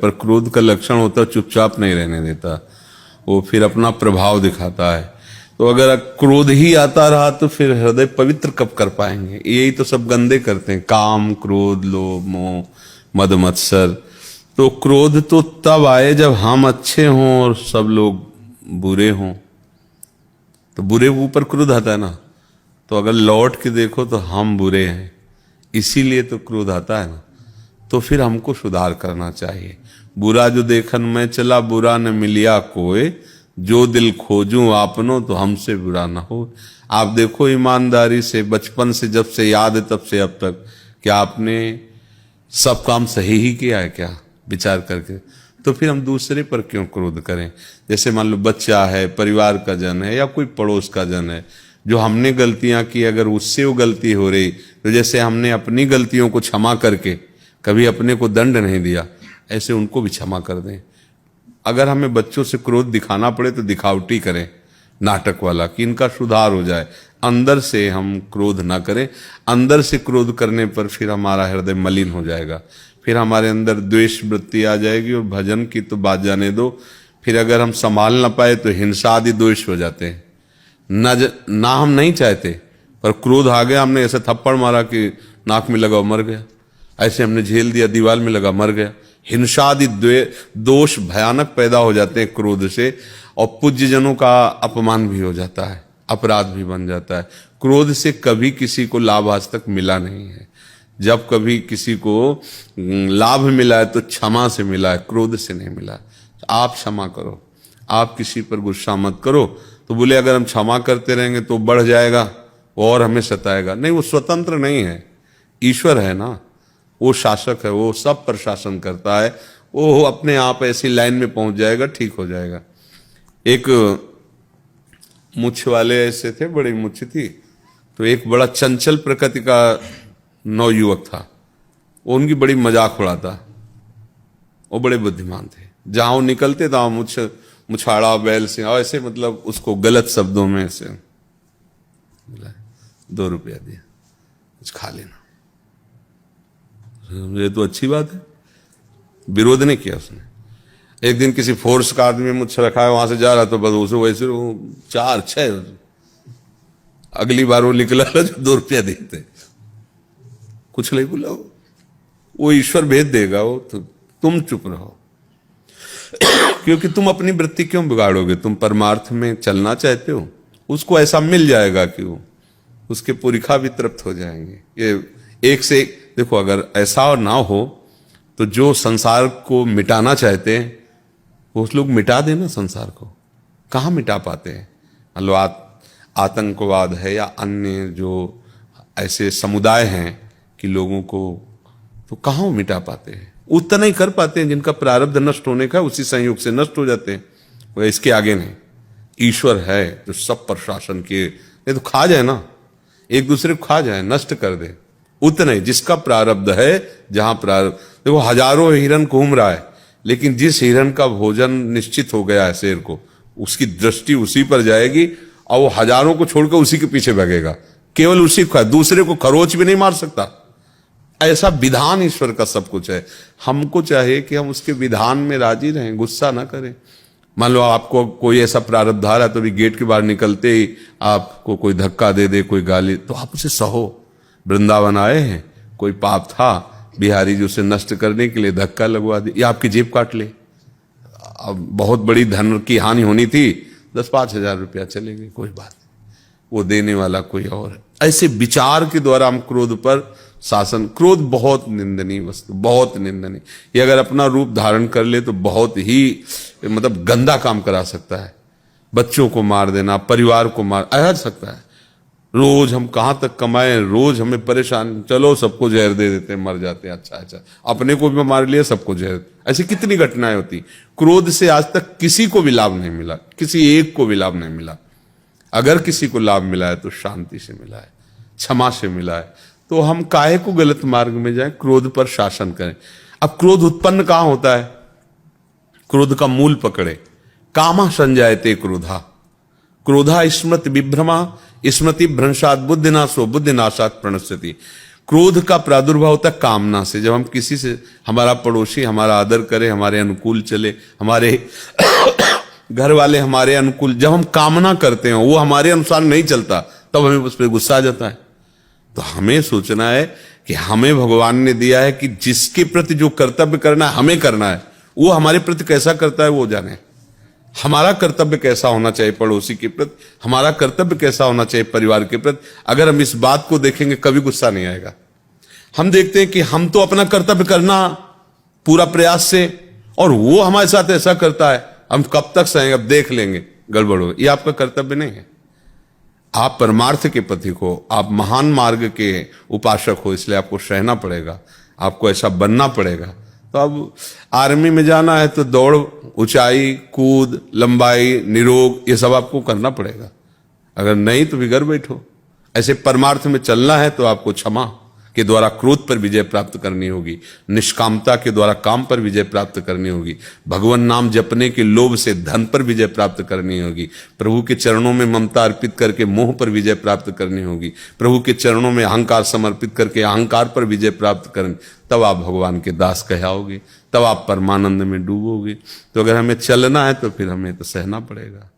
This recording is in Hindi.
पर क्रोध का लक्षण होता है चुपचाप नहीं रहने देता, वो फिर अपना प्रभाव दिखाता है। तो अगर क्रोध ही आता रहा तो फिर हृदय पवित्र कब कर पाएंगे? यही तो सब गंदे करते हैं, काम, क्रोध, लोभ, मोह, मद मत्सर। तो क्रोध तो तब आए जब हम अच्छे हों और सब लोग बुरे हों, तो बुरे के ऊपर क्रोध आता है ना। तो अगर लौट के देखो तो हम बुरे हैं, इसीलिए तो क्रोध आता है ना। तो फिर हमको सुधार करना चाहिए। बुरा जो देखन में चला, बुरा न मिलिया कोई, जो दिल खोजूं आपनो तो हमसे बुरा ना हो। आप देखो ईमानदारी से, बचपन से जब से याद है तब से अब तक, क्या आपने सब काम सही ही किया है क्या विचार करके? तो फिर हम दूसरे पर क्यों क्रोध करें? जैसे मान लो बच्चा है, परिवार का जन है या कोई पड़ोस का जन है, जो हमने गलतियां की, अगर उससे वो गलती हो रही, तो जैसे हमने अपनी गलतियों को क्षमा करके कभी अपने को दंड नहीं दिया, ऐसे उनको भी क्षमा कर दें। अगर हमें बच्चों से क्रोध दिखाना पड़े तो दिखावटी करें, नाटक वाला, कि इनका सुधार हो जाए। अंदर से हम क्रोध ना करें। अंदर से क्रोध करने पर फिर हमारा हृदय मलिन हो जाएगा, फिर हमारे अंदर द्वेष वृत्ति आ जाएगी। और भजन की तो बात जाने दो, फिर अगर हम संभाल ना पाए तो हिंसा आदि दोष हो जाते हैं। ना हम नहीं चाहते, पर क्रोध आ गया, हमने ऐसे थप्पड़ मारा कि नाक में लगा मर गया, ऐसे हमने झेल दिया, दीवार में लगा मर गया। हिंसा आदि दोष भयानक पैदा हो जाते हैं क्रोध से, और पूज्य जनों का अपमान भी हो जाता है, अपराध भी बन जाता है। क्रोध से कभी किसी को लाभ आज तक मिला नहीं है। जब कभी किसी को लाभ मिला है तो क्षमा से मिला है, क्रोध से नहीं मिला। आप क्षमा करो, आप किसी पर गुस्सा मत करो। तो बोले अगर हम क्षमा करते रहेंगे तो बढ़ जाएगा और हमें सताएगा। नहीं, वो स्वतंत्र नहीं है, ईश्वर है ना, वो शासक है, वो सब पर शासन करता है। वो अपने आप ऐसी लाइन में पहुंच जाएगा, ठीक हो जाएगा। एक मुछ वाले ऐसे थे, बड़ी मुछ थी, तो एक बड़ा चंचल प्रकृति का नवयुवक था, वो उनकी बड़ी मजाक उड़ाता। वो बड़े बुद्धिमान थे, जहां वो निकलते था मुछाड़ा बैल से ऐसे, मतलब उसको गलत शब्दों में ऐसे, 2 रुपया दिया, कुछ खा लेना। ये तो अच्छी बात है, विरोध नहीं किया उसने। एक दिन किसी फोर्स का आदमी मुझसे रखा है, वहां से जा रहा तो बस उसे वैसे 4-6, अगली बार वो निकला 2 रुपया देते, कुछ नहीं बोला। वो ईश्वर भेज देगा, वो तो तुम चुप रहो। क्योंकि तुम अपनी वृत्ति क्यों बिगाड़ोगे? तुम परमार्थ में चलना चाहते हो, उसको ऐसा मिल जाएगा कि वो उसके पुरिखा भी तृप्त हो जाएंगे। ये एक से एक देखो, अगर ऐसा ना हो तो जो संसार को मिटाना चाहते हैं वो लोग मिटा देना संसार को। कहाँ मिटा पाते हैं? मान लो आतंकवाद है या अन्य जो ऐसे समुदाय हैं कि लोगों को, तो कहाँ वो मिटा पाते हैं? उतना ही कर पाते हैं जिनका प्रारब्ध नष्ट होने का, उसी संयोग से नष्ट हो जाते हैं, वो इसके आगे नहीं। ईश्वर है जो सब पर शासन किए, नहीं तो खा जाए ना, एक दूसरे को खा जाए, नष्ट कर दे। उतना ही जिसका प्रारब्ध है, जहां प्रारब्ध, देखो हजारों हिरन घूम रहा है, लेकिन जिस हिरन का भोजन निश्चित हो गया है शेर को, उसकी दृष्टि उसी पर जाएगी और वो हजारों को छोड़कर उसी के पीछे भागेगा, केवल उसी को, दूसरे को खरोच भी नहीं मार सकता। ऐसा विधान ईश्वर का सब कुछ है। हमको चाहिए कि हम उसके विधान में राजी रहें, गुस्सा ना करें। मान लो आपको कोई ऐसा प्रारब्ध आ रहा है, तो भी गेट के बाहर निकलते ही आपको कोई धक्का दे दे, कोई गाली, तो आप उसे सहो। वृंदावन आए हैं, कोई पाप था, बिहारी जी उसे नष्ट करने के लिए धक्का लगवा दे, या आपकी जेब काट ले। अब बहुत बड़ी धन की हानि होनी थी, 10-5 हजार रुपया चले गए, कोई बात नहीं, वो देने वाला कोई और है। ऐसे विचार के द्वारा हम क्रोध पर शासन, क्रोध बहुत निंदनीय वस्तु, बहुत निंदनीय। ये अगर अपना रूप धारण कर ले तो बहुत ही मतलब गंदा काम करा सकता है। बच्चों को मार देना, परिवार को मार सकता है। रोज हम कहां तक कमाएं, रोज हमें परेशान, चलो सबको जहर दे देते हैं, मर जाते हैं। अच्छा, अपने को भी मार लिया, सबको जहर। ऐसी कितनी घटनाएं होती। क्रोध से आज तक किसी को भी लाभ नहीं मिला, किसी एक को भी लाभ नहीं मिला। अगर किसी को लाभ मिला है तो शांति से मिला है, क्षमा से मिला है। तो हम काहे को गलत मार्ग में जाएं, क्रोध पर शासन करें। अब क्रोध उत्पन्न कहां होता है? क्रोध का मूल पकड़े, कामा संजायते क्रोधा, क्रोधा स्मृति विभ्रमा, स्मृति भ्रंशात बुद्धिनाशो, बुद्धिनाशात प्रणश्यति। क्रोध का प्रादुर्भाव होता है कामना से। जब हम किसी से, हमारा पड़ोसी हमारा आदर करे, हमारे अनुकूल चले, हमारे घर वाले हमारे अनुकूल, जब हम कामना करते हैं वो हमारे अनुसार नहीं चलता, तब हमें उस पर गुस्सा आ जाता है। तो हमें सोचना है कि हमें भगवान ने दिया है कि जिसके प्रति जो कर्तव्य करना है हमें करना है, वो हमारे प्रति कैसा करता है वो जाने। हमारा कर्तव्य कैसा होना चाहिए पड़ोसी के प्रति, हमारा कर्तव्य कैसा होना चाहिए परिवार के प्रति। अगर हम इस बात को देखेंगे कभी गुस्सा नहीं आएगा। हम देखते हैं कि हम तो अपना कर्तव्य करना पूरा प्रयास से, और वो हमारे साथ ऐसा करता है, हम कब तक सहेंगे, अब देख लेंगे गड़बड़ हो। ये आपका कर्तव्य नहीं है। आप परमार्थ के पथिक हो, आप महान मार्ग के उपासक हो, इसलिए आपको सहना पड़ेगा, आपको ऐसा बनना पड़ेगा। तो अब आर्मी में जाना है तो दौड़, ऊंचाई, कूद, लंबाई, निरोग, ये सब आपको करना पड़ेगा। अगर नहीं तो भी घर बैठो। ऐसे परमार्थ में चलना है तो आपको क्षमा के द्वारा क्रोध पर विजय प्राप्त करनी होगी, निष्कामता के द्वारा काम पर विजय प्राप्त करनी होगी, भगवान नाम जपने के लोभ से धन पर विजय प्राप्त करनी होगी, प्रभु के चरणों में ममता अर्पित करके मोह पर विजय प्राप्त करनी होगी, प्रभु के चरणों में अहंकार समर्पित करके अहंकार पर विजय प्राप्त करनी। तब आप भगवान के दास कहलाओगे, तब आप परमानंद में डूबोगे। तो अगर हमें चलना है तो फिर हमें तो सहना पड़ेगा।